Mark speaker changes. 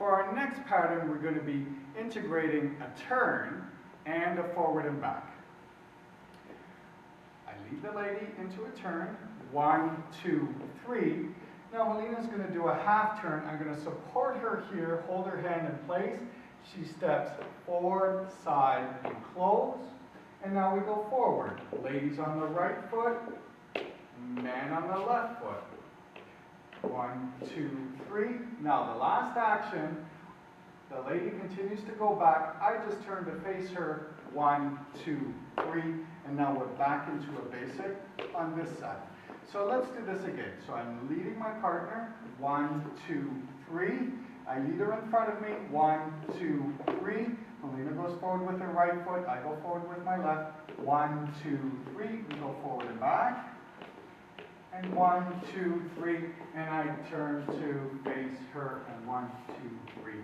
Speaker 1: For our next pattern, we're going to be integrating a turn and a forward and back. I lead the lady into a turn, 1, 2, 3. Now Melina's going to do a half turn. I'm going to support her here, hold her hand in place. She steps forward, side, and close. And now we go forward. Ladies on the right foot, man on the left foot. 1, 2, 3. Now the last action, the lady continues to go back. I just turn to face her. 1, 2, 3. And now we're back into a basic on this side. So let's do this again. So I'm leading my partner. 1, 2, 3. I lead her in front of me. 1, 2, 3. Melina goes forward with her right foot. I go forward with my left. 1, 2, 3. We go forward and back. And 1, 2, 3. And I turn to face her. And 1, 2, 3.